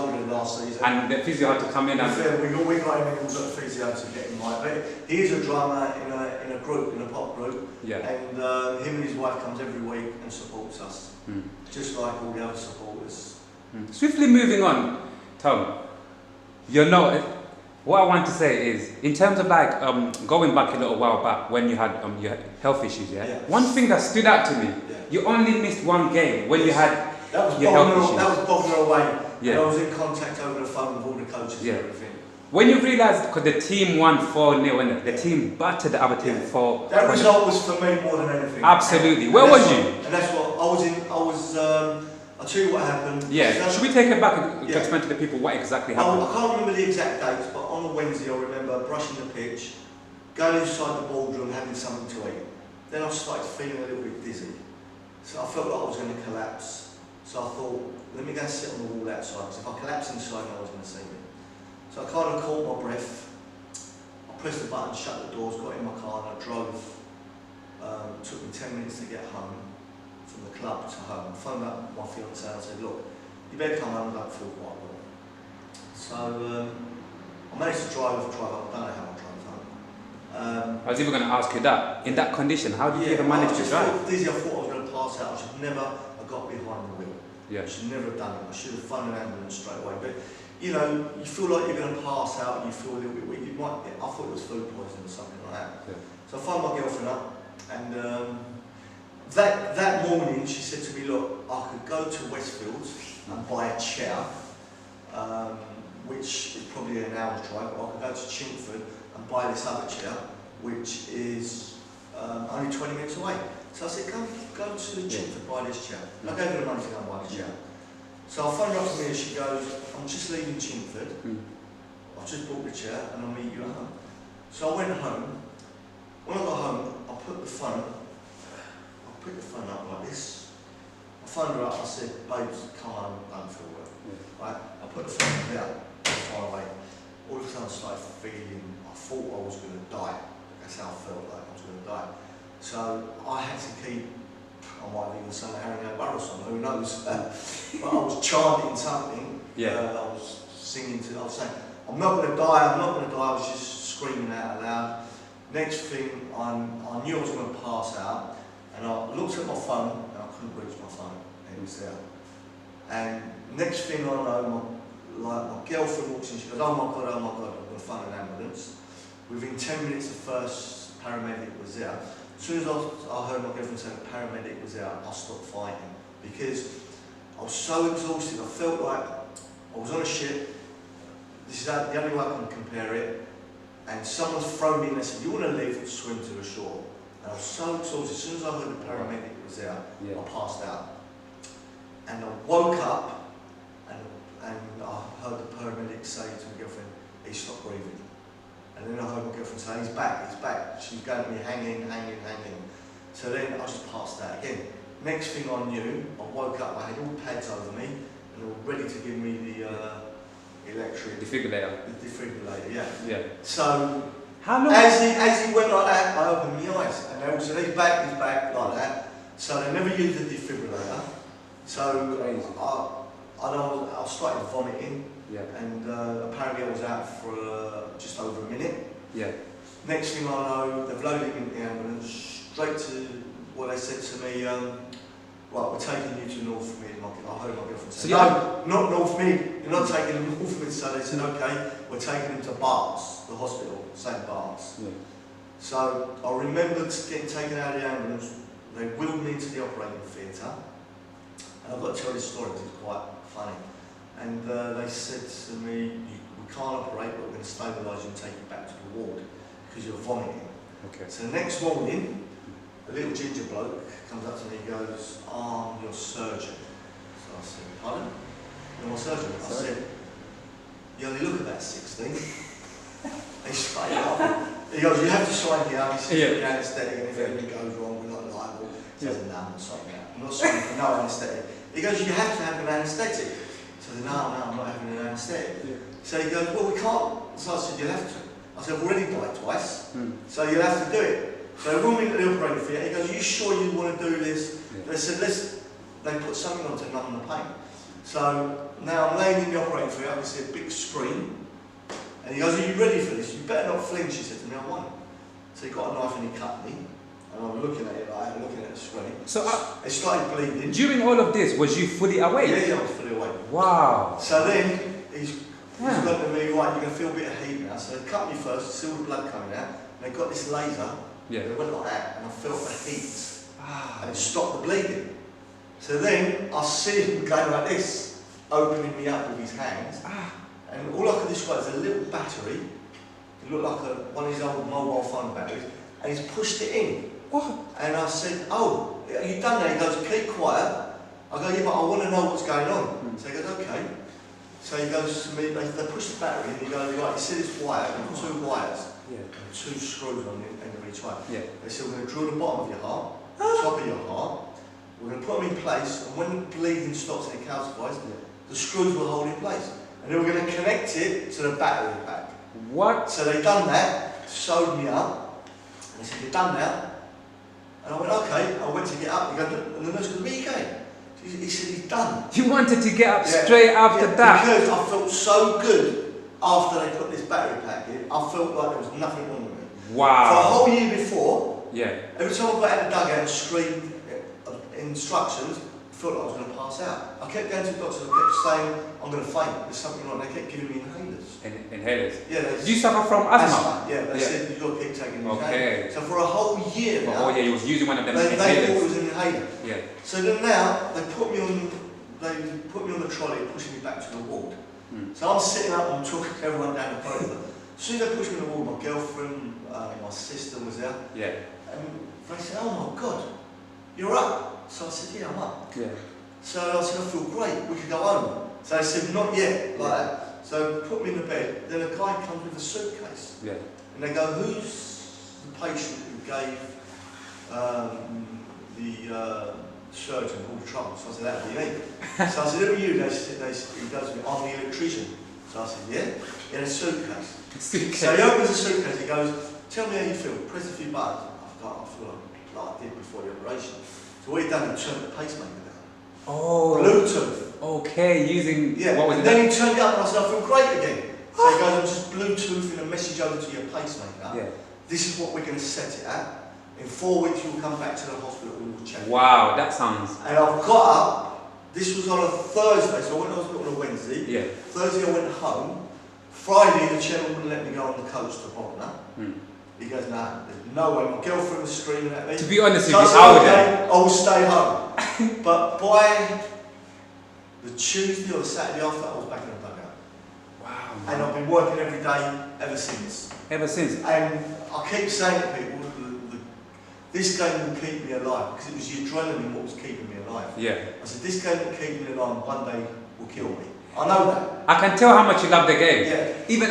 loaded last season. And the physio had to come in and... We got him in and got the physio to get him right. But he is a drummer in a group, in a pop group. Yeah. And him and his wife comes every week and supports us. Just like all the other supporters. Swiftly moving on, Tom, what I want to say is, in terms of like going back a little while back when you had your health issues, one thing that stood out to me, you only missed one game when you had your health issues. That was Bognor away. Yeah. And I was in contact over the phone with all the coaches and everything. When you realised, because the team won 4-0 and the team battered the other team 4-0. That result was for me more than anything. Absolutely. Where was you? And that's what I'll tell you what happened. Yeah. Should we take it back and explain to the people what exactly happened? I can't remember the exact dates, but on a Wednesday I remember brushing the pitch, going inside the boardroom, having something to eat. Then I started feeling a little bit dizzy. So I felt like I was going to collapse. So I thought, let me go and sit on the wall outside, because if I collapse inside, no one's going to see me. So I kind of caught my breath. I pressed the button, shut the doors, got in my car, and I drove. It took me 10 minutes to get home, from the club to home. I phoned up my fiancée and I said, look, you better come home, I don't feel quite well. So I managed to drive home, I don't know how I drove home. I was even going to ask you that. In that condition, how did you even manage to drive? I felt dizzy, I thought I was going to pass out. I should never have got behind the wheel. Yeah. I should never have done it. I should have phoned an ambulance straight away. But you know, you feel like you're going to pass out and you feel a little bit weak. I thought it was food poisoning or something like that. Yeah. So I phoned my girlfriend up and that morning she said to me, look, I could go to Westfields and buy a chair, which is probably an hour's drive, or I could go to Chingford and buy this other chair, which is only 20 minutes away. So I said, go to the Chingford, buy this chair. And I gave her the money to go and buy the chair. So I phoned her up to me and she goes, I'm just leaving Chingford, I've just bought the chair and I'll meet you at home. So I went home. When I got home, I picked the phone up like this. I phoned her up, I said, babes, come home, I don't feel well. Right? I put the phone down, far away. All of a sudden I started feeling, I thought I was going to die. That's how I felt like I was going to die. So I had to keep, I might have even sung Harry No Burrow song, who knows, but I was chanting something. I was singing I was saying, I'm not going to die, I'm not going to die. I was just screaming out loud. Next thing, I knew I was going to pass out, and I looked at my phone, and I couldn't reach my phone, and it was there. And next thing I know, my girlfriend walks in, she goes, oh my God, I'm going to phone an ambulance. Within 10 minutes, the first paramedic was there. As soon as I heard my girlfriend say the paramedic was out, I stopped fighting because I was so exhausted. I felt like I was on a ship. This is the only way I can compare it. And someone's thrown me and they said, you want to live, swim to the shore. And I was so exhausted. As soon as I heard the paramedic was there, I passed out. And I woke up and I heard the paramedic say to my girlfriend, he stopped breathing. And then I heard my girlfriend say, he's back. She's going to be hanging. So then I just passed out again. Next thing I knew, I woke up, I had all pads over me, and they were ready to give me the electric... Defibrillator. The defibrillator, yeah. So, how long... As he went like that, I opened my eyes, and they all said, he's back, like that. So they never used the defibrillator. So I started vomiting. And apparently I was out for just over a minute. Next thing I know, they've loaded me in the ambulance, straight to what they said to me, right, we're taking you to North Mid. I heard my girlfriend say, no, not North Mid, you're not taking him to North Mid. So they said, okay, we're taking him to Barts, the hospital, St. Barts. So I remember getting taken out of the ambulance, they wheeled me into the operating theatre. And I've got to tell this story because it's quite funny. And they said to me, we can't operate, but we're going to stabilise you and take you back to the ward because you're vomiting. So the next morning, a little ginger bloke comes up to me and goes, I'm your surgeon. So I said, pardon? You're my surgeon? I said, you only look about 16. He straight up. He goes, you have to sign here. He says, the anaesthetic, and if anything goes wrong, we're not liable. I said, no, I'm not signing out. I'm not signing for no anaesthetic. He goes, you have to have an anaesthetic. So I said, no, I'm not having an anaesthetic. So he goes, well, we can't. So I said, you'll have to. I said, I've already died twice, so you'll have to do it. So they brought me to the operating theatre. He goes, are you sure you want to do this? They said, they put something on to numb the pain. So now I'm laying in the operating theatre, I can see a big screen, and he goes, "Are you ready for this? You better not flinch," he said to me. I won't. So he got a knife and he cut me, and I'm looking at it like, I'm looking at the screen. So it started bleeding. During all of this, was you fully awake? Yeah, I was fully awake. Wow. So then he's looking at me, right, you're going to feel a bit of heat now. So they cut me first, see all the blood coming out, and they got this laser, they went like that, and I felt the heat, and it stopped the bleeding. So then I see him going like this, opening me up with his hands, and all I could describe is a little battery. It looked like one of his old mobile phone batteries, and he's pushed it in. What? And I said, "Oh, you done that?" He goes, "Keep quiet." I go, "Yeah, but I want to know what's going on." So he goes, "Okay." So he goes to me, they push the battery, and he goes, "Right, you see this wire, and 2 wires, and 2 screws on the end of each one." They said, "We're going to drill the bottom of your heart, the top of your heart, we're going to put them in place, and when the bleeding stops and it calcifies, the screws will hold in place. And then we're going to connect it to the battery pack." What? So they done that, sewed me up, and they said, "You're done now." And I went, "Okay." I went to get up, and the nurse goes, "Where are you going?" He said, "He's done." You wanted to get up straight after that? Because I felt so good after they put this battery pack in, I felt like there was nothing wrong with me. Wow. For a whole year before, every time I got out of the dugout and screamed instructions, I felt like I was going to pass out. I kept going to the doctor, I kept saying, "I'm going to faint, there's something wrong." They kept giving me inhalers. Inhalers? Yeah. Did you suffer from asthma? Yeah, they said you've got to keep taking these inhalers. So for a whole year now, he was using one of them they inhalers. thought it was an inhaler. Yeah. So then now, they put me on the trolley and pushing me back to the ward. So I'm sitting up and I'm talking to everyone down the corridor. As soon as they pushed me in the ward, my girlfriend, my sister was there. Yeah. And they said, "Oh my God, you're up." So I said, "Yeah, I'm up." Yeah. So I said, "I feel great, we could go home." So they said, "Not yet," like that. So put me in the bed, then a guy comes with a suitcase. Yeah. And they go, "Who's the patient who gave the surgeon all the trouble?" So I said, "That'd be me." So I said, "Who are you?" He goes to me, "I'm the electrician." So I said, "Yeah?" In a suitcase. So he opens the suitcase, he goes, "Tell me how you feel, press a few buttons." I feel like I did before the operation. So what he done, he turned the pacemaker down. Oh. Bluetooth. Okay, using what was it? Then he turned it up and I said, "I feel great again." So he goes, "I'm just Bluetoothing a message over to your pacemaker. Yeah. This is what we're going to set it at. In 4 weeks you'll come back to the hospital and we'll check." Wow, that sounds... And I've got up, this was on a Thursday, so I went to the hospital on a Wednesday. Yeah. Thursday I went home. Friday the chairman wouldn't let me go on the coach to Bognor. He goes, "Nah, there's no way." My girlfriend was screaming at me. To be honest with you, I will stay home. But by the Tuesday or the Saturday after, I was back in the dugout. Wow. And I've been working every day ever since. Ever since? And I keep saying to people, this game will keep me alive, because it was the adrenaline what was keeping me alive. Yeah. I said, this game will keep me alive, one day will kill me. I know that. I can tell how much you love the game. Yeah. Even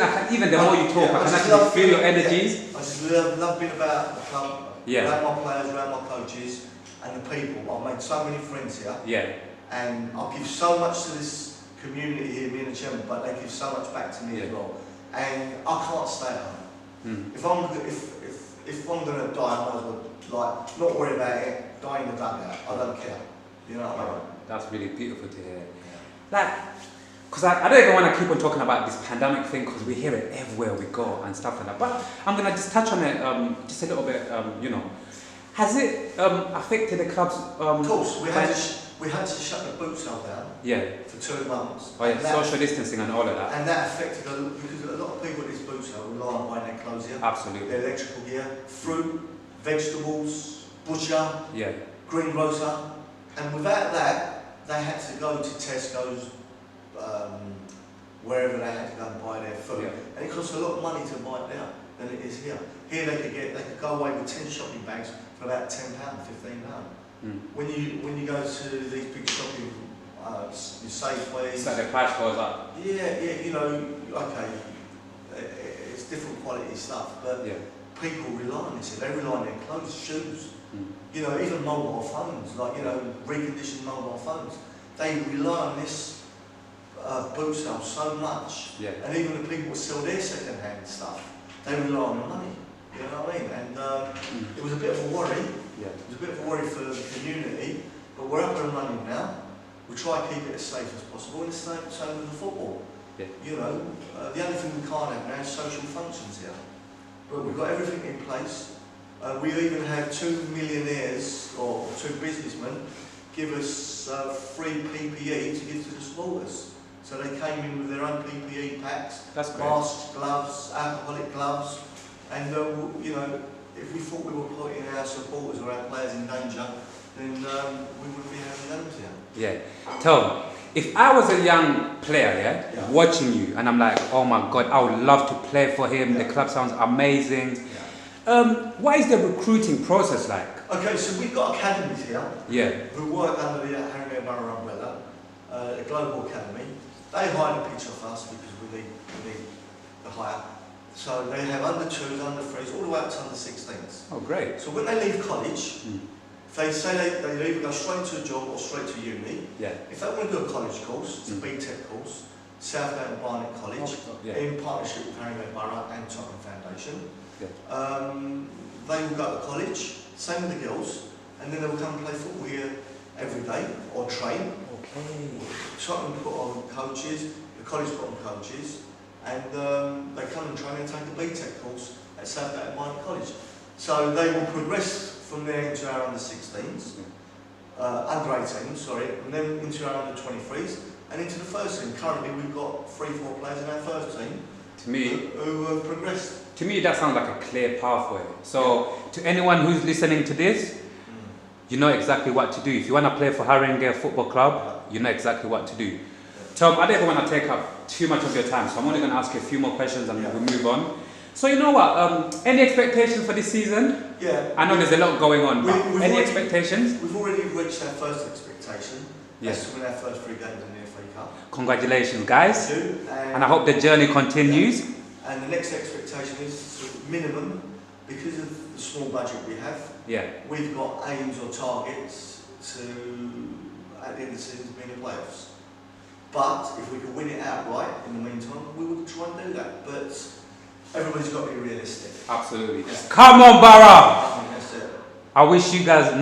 the more you talk, I can actually feel your energies. Yeah. I just love being about the club, around my players, around my coaches, and the people. I've made so many friends here. Yeah. And I give so much to this community here, me and the chairman, but they give so much back to me as well. And I can't stay at home. If I'm going to die, I might as well not worry about it, die in the dugout. I don't care. You know what I mean? That's really beautiful to hear. Because I don't even want to keep on talking about this pandemic thing, because we hear it everywhere we go and stuff like that. But I'm going to just touch on it just a little bit, Has it affected the club's... of course, we had to shut the boot sale down for 2 months. Oh yeah, social distancing and all of that. And that affected because a lot of people at this boot sale rely on buying their clothes here. Absolutely. Their electrical gear, fruit, vegetables, butcher, greengrocer. And without that, they had to go to Tesco's, wherever they had to go and buy their food. And it costs a lot of money to buy it there than it is here. Here they could go away with 10 shopping bags for about £10, £15. When you go to these big shopping, Safeways. It's like the price goes up. Yeah, okay, it's different quality stuff, but people rely on this. They rely on their clothes, shoes, even mobile phones, reconditioned mobile phones. They rely on this boot sale so much, and even the people who sell their second-hand stuff, they rely on the money. You know what I mean? And it was a bit of a worry. It was a bit of a worry for the community, but we're up and running now. we try and keep it as safe as possible, and it's the same with the football. Yeah. You know, the only thing we can't have now is social functions here. But we've got everything in place. We even had 2 millionaires, or 2 businessmen, give us free PPE to give to the supporters. So they came in with their own PPE packs, masks, gloves, alcoholic gloves, and you know, if we thought we were putting our supporters or our players in danger, then we wouldn't be having games here. Yeah. Tom, if I was a young player, watching you, and I'm like, oh my God, I would love to play for him. The club sounds amazing. What is the recruiting process like? Okay, so we've got academies here. Yeah. Who work under the Harry Borough umbrella, a global academy. They hire the pitch off us because we need the hire. So they have under 2s, under 3s, all the way up to under 16s. Oh, great. So when they leave college, they say they either go straight to a job or straight to uni. Yeah. If they want to do a college course, it's a BTEC course, Southgate and Barnet College, in partnership with Harry Borough and Tottenham Foundation. Yeah. They will go to college, same with the girls, and then they will come and play football here every day or train. Okay. Tottenham put on coaches, the college put on coaches, and they come and train and take a BTEC course at Southgate and Barnet College. So they will progress from there into our under 16s, under 18s, sorry, and then into our under 23s, and into the first team. Currently we've got 3-4 players in our first team who have progressed. To me, that sounds like a clear pathway. So, to anyone who's listening to this, you know exactly what to do. If you want to play for Haringey Football Club, you know exactly what to do. Tom, I don't want to take up too much of your time, so I'm only going to ask you a few more questions and we'll move on. So, you know what? Any expectations for this season? Yeah. I know there's a lot going on, but any expectations? We've already reached our first expectation. Yes. That's to win our first 3 games in the FA Cup. Congratulations, guys. Thank you. And I hope the journey continues. And the next expectation is sort of minimum, because of the small budget we have. Yeah. We've got aims or targets to, at the end of the season, be in the playoffs. But if we can win it outright in the meantime, we will try and do that. But everybody's got to be realistic. Absolutely. Yeah. Come on, Borough! That's it. I wish you guys nothing.